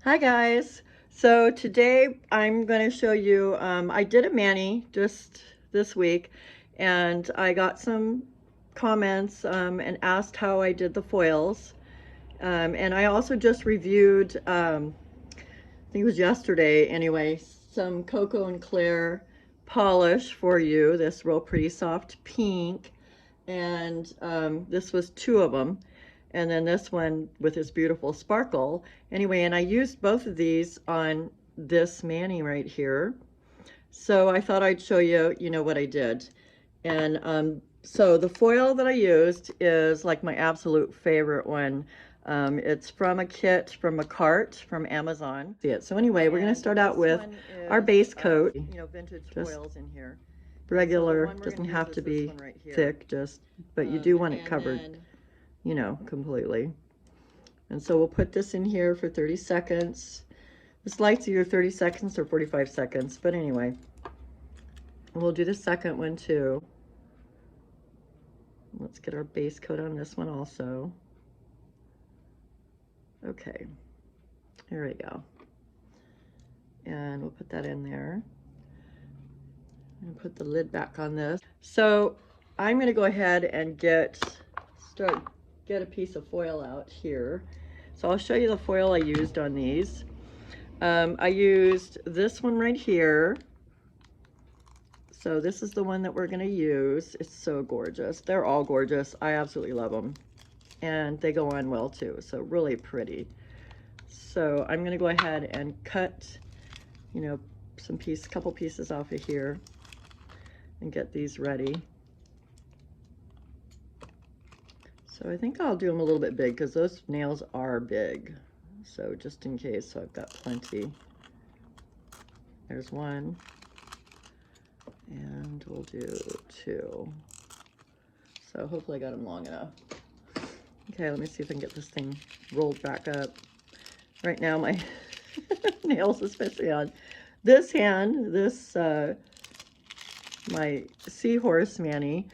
Hi guys. So today I'm going to show you, I did a mani just this week and I got some comments and asked how I did the foils. And I also just reviewed, I think it was yesterday anyway, some Cocoa and Clear polish for you, this real pretty soft pink. And this was two of them. And then this one with this beautiful sparkle. Anyway, and I used both of these on this mani right here. So I thought I'd show you, what I did. And so the foil that I used is like my absolute favorite one. It's from a kit from Makartt from Amazon. See it. So anyway, we're going to start out with our base coat. Vintage foils in here. Regular, doesn't have to be thick, but you do want it covered, completely. And so we'll put this in here for 30 seconds. This light's either 30 seconds or 45 seconds, but anyway. We'll do the second one too. Let's get our base coat on this one also. Okay, here we go. And we'll put that in there. And put the lid back on this. So I'm going to go ahead and get a piece of foil out here. So I'll show you the foil I used on these. I used this one right here. So this is the one that we're going to use. It's so gorgeous. They're all gorgeous. I absolutely love them. And they go on well too. So really pretty. So I'm going to go ahead and cut, couple pieces off of here and get these ready. So I think I'll do them a little bit big because those nails are big. So just in case, so I've got plenty. There's one. And we'll do two. So hopefully I got them long enough. Okay, let me see if I can get this thing rolled back up. Right now my nails, especially on this hand, my seahorse mani,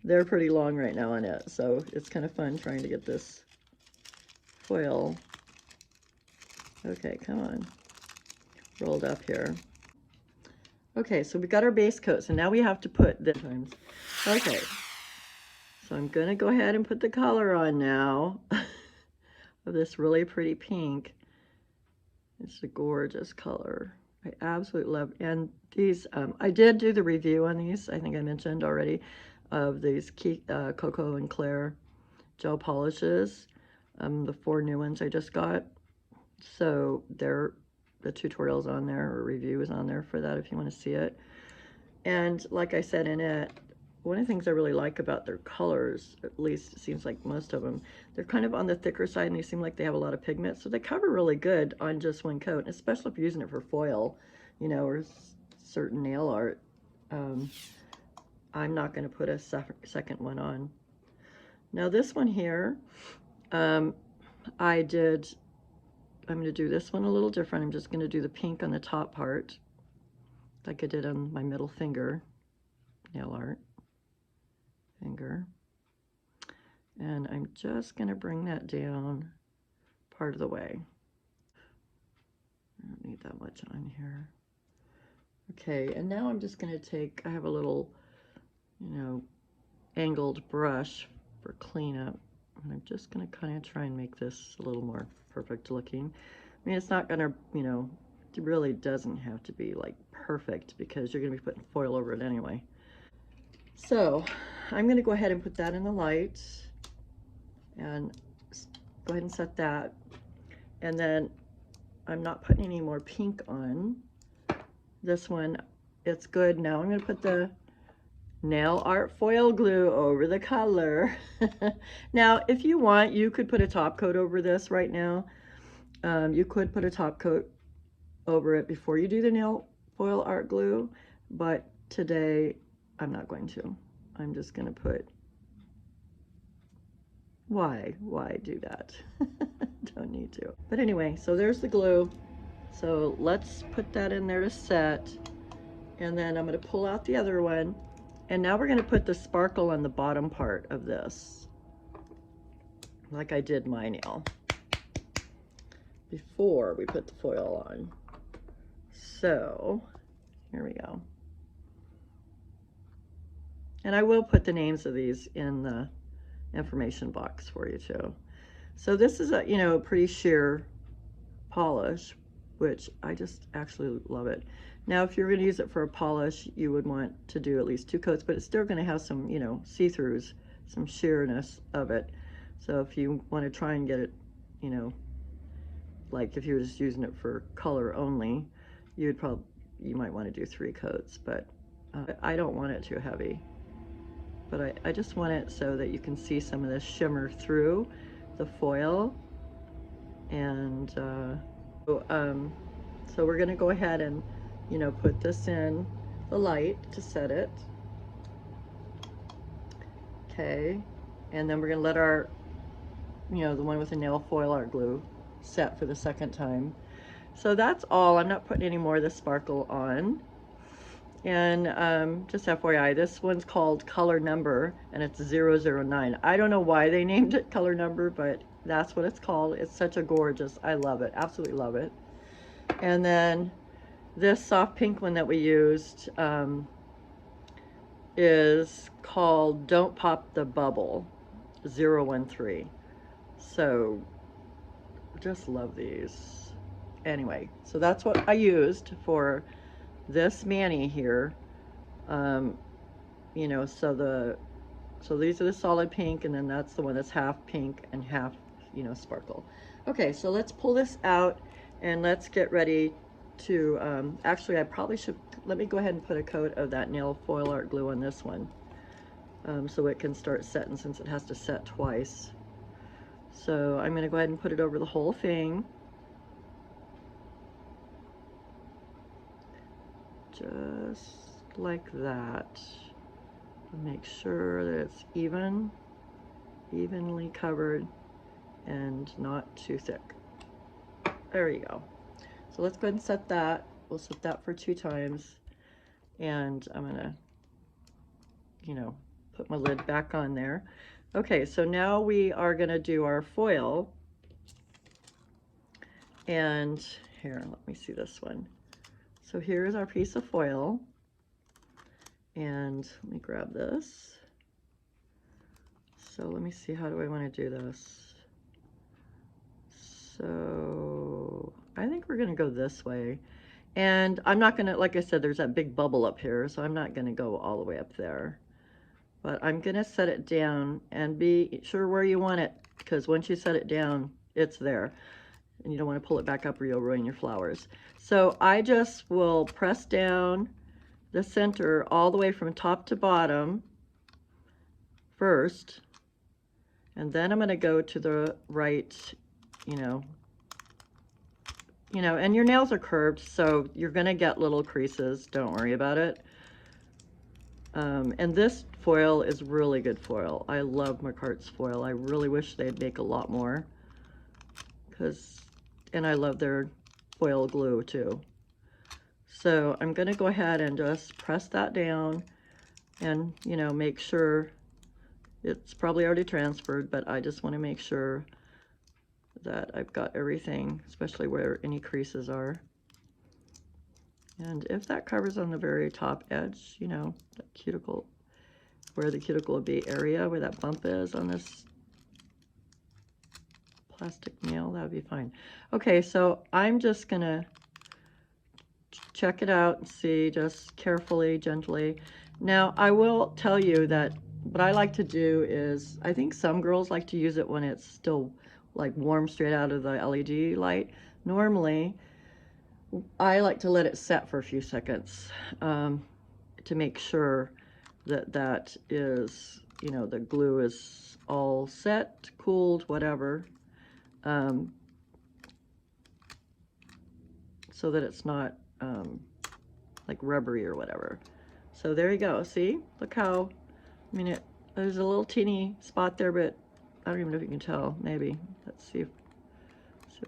they're pretty long right now on it. So it's kind of fun trying to get this foil. Okay, come on. Rolled up here. Okay, so we got our base coat. So now we have to put this. Okay, so I'm gonna go ahead and put the color on now of this really pretty pink. It's a gorgeous color. I absolutely love it. And these, I did do the review on these, I think I mentioned already, of these Cocoa and Clear gel polishes, the 4 new ones I just got. So the tutorial's on there, or review is on there for that if you want to see it. And like I said in it, one of the things I really like about their colors, at least it seems like most of them, they're kind of on the thicker side and they seem like they have a lot of pigment, so they cover really good on just one coat, especially if you're using it for foil, or certain nail art. I'm not going to put a second one on. Now this one here, I'm going to do this one a little different. I'm just going to do the pink on the top part, like I did on my middle finger, nail art, finger. And I'm just going to bring that down part of the way. I don't need that much on here. Okay, and now I'm just going to take, I have a little, angled brush for cleanup. And I'm just going to kind of try and make this a little more perfect looking. I mean, it's not going to, it really doesn't have to be like perfect because you're going to be putting foil over it anyway. So I'm going to go ahead and put that in the light and go ahead and set that. And then I'm not putting any more pink on. This one, it's good. Now I'm going to put the nail art foil glue over the color. Now, if you want, you could put a top coat over this right now. You could put a top coat over it before you do the nail foil art glue, but today I'm not going to. I'm just going to put, why do that? Don't need to. But anyway, so there's the glue. So let's put that in there to set. And then I'm going to pull out the other one. And now we're going to put the sparkle on the bottom part of this, like I did my nail. before we put the foil on. So here we go. And I will put the names of these in the information box for you too. So this is a, you know, pretty sheer polish, which I just actually love it. Now, if you're going to use it for a polish, you would want to do at least 2 coats, but it's still going to have some, you know, see-throughs, some sheerness of it. So if you want to try and get it, you know, like if you were just using it for color only, you might want to do 3 coats, but I don't want it too heavy. But I just want it so that you can see some of this shimmer through the foil. And so we're going to go ahead and, you know, put this in the light to set it. Okay, and then we're going to let our, you know, the one with the nail foil art glue set for the second time. So that's all. I'm not putting any more of the sparkle on. And just FYI, this one's called Color Number, and it's 009. I don't know why they named it Color Number, but that's what it's called. It's such a gorgeous, I love it, absolutely love it. And then this soft pink one that we used is called Don't Pop the Bubble 013. So just love these. Anyway, so that's what I used for this mani here. You know, so these are the solid pink, and then that's the one that's half pink and half, you know, sparkle. Okay, so let's pull this out and let's get ready to, actually I probably should, let me go ahead and put a coat of that nail foil art glue on this one, so it can start setting, since it has to set twice. So I'm going to go ahead and put it over the whole thing. Just like that. Make sure that it's evenly covered and not too thick. There you go. So let's go ahead and set that. We'll set that for 2 times. And I'm gonna, you know, put my lid back on there. Okay, so now we are gonna do our foil. And here, let me see this one. So here's our piece of foil. And let me grab this. So let me see, how do I want to do this? So I think we're going to go this way. And I'm not going to, like I said, there's that big bubble up here, so I'm not going to go all the way up there. But I'm going to set it down and be sure where you want it, because once you set it down, it's there. And you don't want to pull it back up or you'll ruin your flowers. So I just will press down the center all the way from top to bottom first, and then I'm going to go to the right, you know, and your nails are curved, so you're going to get little creases. Don't worry about it. And this foil is really good foil. I love Makartt's foil. I really wish they'd make a lot more, and I love their foil glue too. So I'm going to go ahead and just press that down and, you know, make sure it's probably already transferred, but I just want to make sure that I've got everything, especially where any creases are. And if that covers on the very top edge, you know, the cuticle, where the cuticle would be area, where that bump is on this plastic nail, that would be fine. Okay, so I'm just going to check it out and see, just carefully, gently. Now, I will tell you that what I like to do is, I think some girls like to use it when it's still like warm straight out of the LED light. Normally, I like to let it set for a few seconds to make sure that that is, you know, the glue is all set, cooled, whatever, so that it's not like rubbery or whatever. So there you go. See, look how, I mean, there's a little teeny spot there, but I don't even know if you can tell. Maybe. Let's see if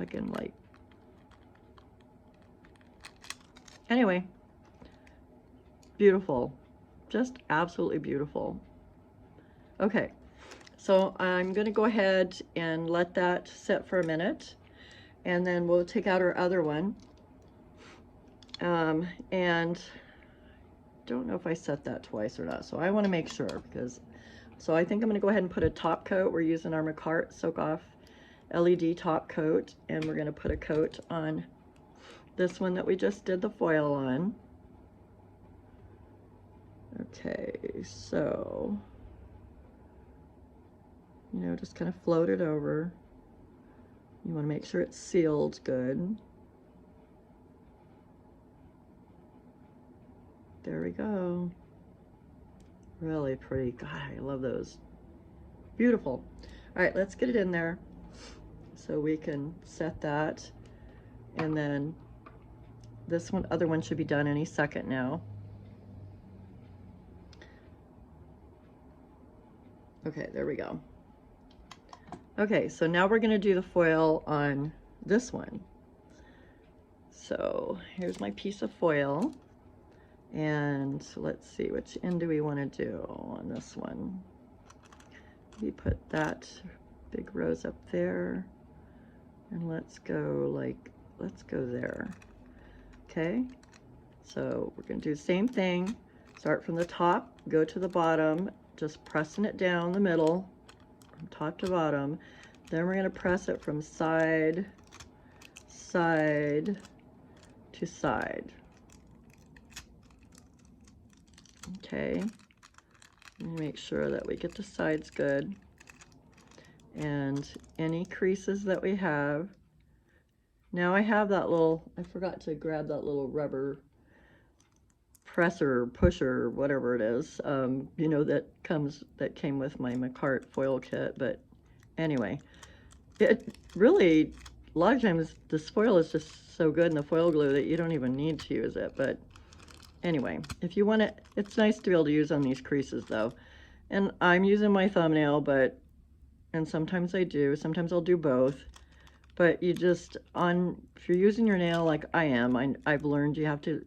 I can, like, anyway, beautiful, just absolutely beautiful. Okay, so I'm gonna go ahead and let that set for a minute, And then we'll take out our other one. And don't know if I set that twice or not, so I want to make sure, because so I think I'm going to go ahead and put a top coat. We're using our Makartt Soak Off LED top coat, and we're going to put a coat on this one that we just did the foil on. Okay, so just kind of float it over. You want to make sure it's sealed good. There we go. Really pretty. God, I love those. Beautiful. All right, let's get it in there so we can set that. And then this other one should be done any second now. Okay, there we go. Okay, so now we're gonna do the foil on this one. So here's my piece of foil. And let's see, which end do we want to do on this one? We put that big rose up there, and let's go there. Okay, so we're going to do the same thing. Start from the top, go to the bottom, just pressing it down the middle, from top to bottom. Then we're going to press it from side to side. Okay, make sure that we get the sides good, and any creases that we have. Now I have that I forgot to grab that little rubber presser, pusher, whatever it is, that came with my Makartt foil kit. But anyway, it really, a lot of times this foil is just so good in the foil glue that you don't even need to use it. But anyway, if you want it, it's nice to be able to use on these creases though. And I'm using my thumbnail, and sometimes I do, sometimes I'll do both. But if you're using your nail like I am, I've learned you have to,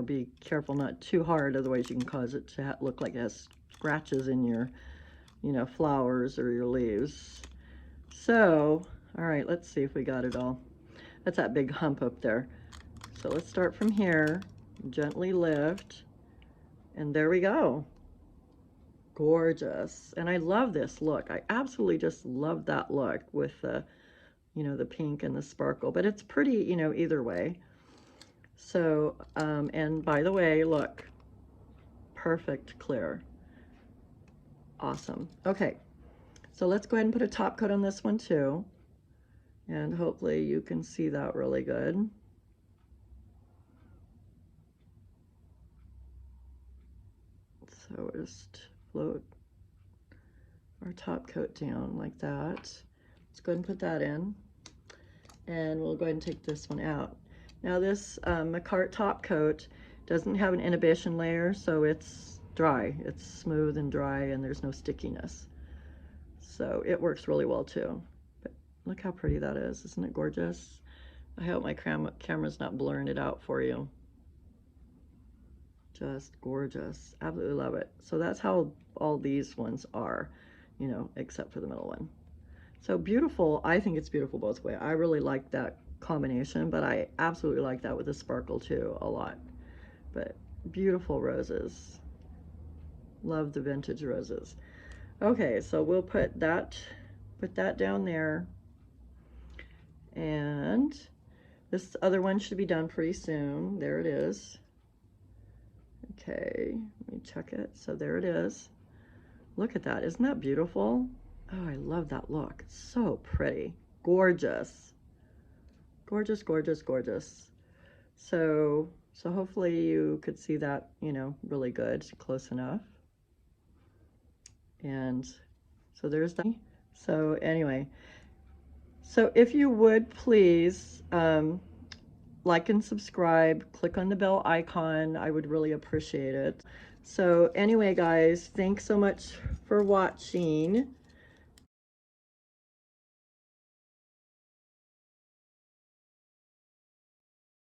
be careful not too hard, otherwise you can cause it to look like it has scratches in your, flowers or your leaves. So, all right, let's see if we got it all. That's that big hump up there. So let's start from here. Gently lift, and there we go. Gorgeous. And I love this look. I absolutely just love that look with the the pink and the sparkle, but it's pretty either way. So and by the way, look, perfect clear. Awesome. Okay, so let's go ahead and put a top coat on this one too, and hopefully you can see that really good. So we'll just float our top coat down like that. Let's go ahead and put that in, and we'll go ahead and take this one out. Now this Makartt top coat doesn't have an inhibition layer, so it's dry. It's smooth and dry, and there's no stickiness. So it works really well too. But look how pretty that is. Isn't it gorgeous? I hope my camera's not blurring it out for you. Just gorgeous. Absolutely love it. So that's how all these ones are, except for the middle one. So beautiful. I think it's beautiful both ways. I really like that combination, but I absolutely like that with the sparkle too a lot. But beautiful roses. Love the vintage roses. Okay, so we'll put that down there. And this other one should be done pretty soon. There it is. Okay, let me check it. So there it is. Look at that. Isn't that beautiful? Oh, I love that look. It's so pretty. Gorgeous. Gorgeous, gorgeous, gorgeous. So hopefully you could see that, really good, close enough. And so there's that. So anyway, so if you would please like and subscribe, click on the bell icon, I would really appreciate it. So anyway, guys, thanks so much for watching.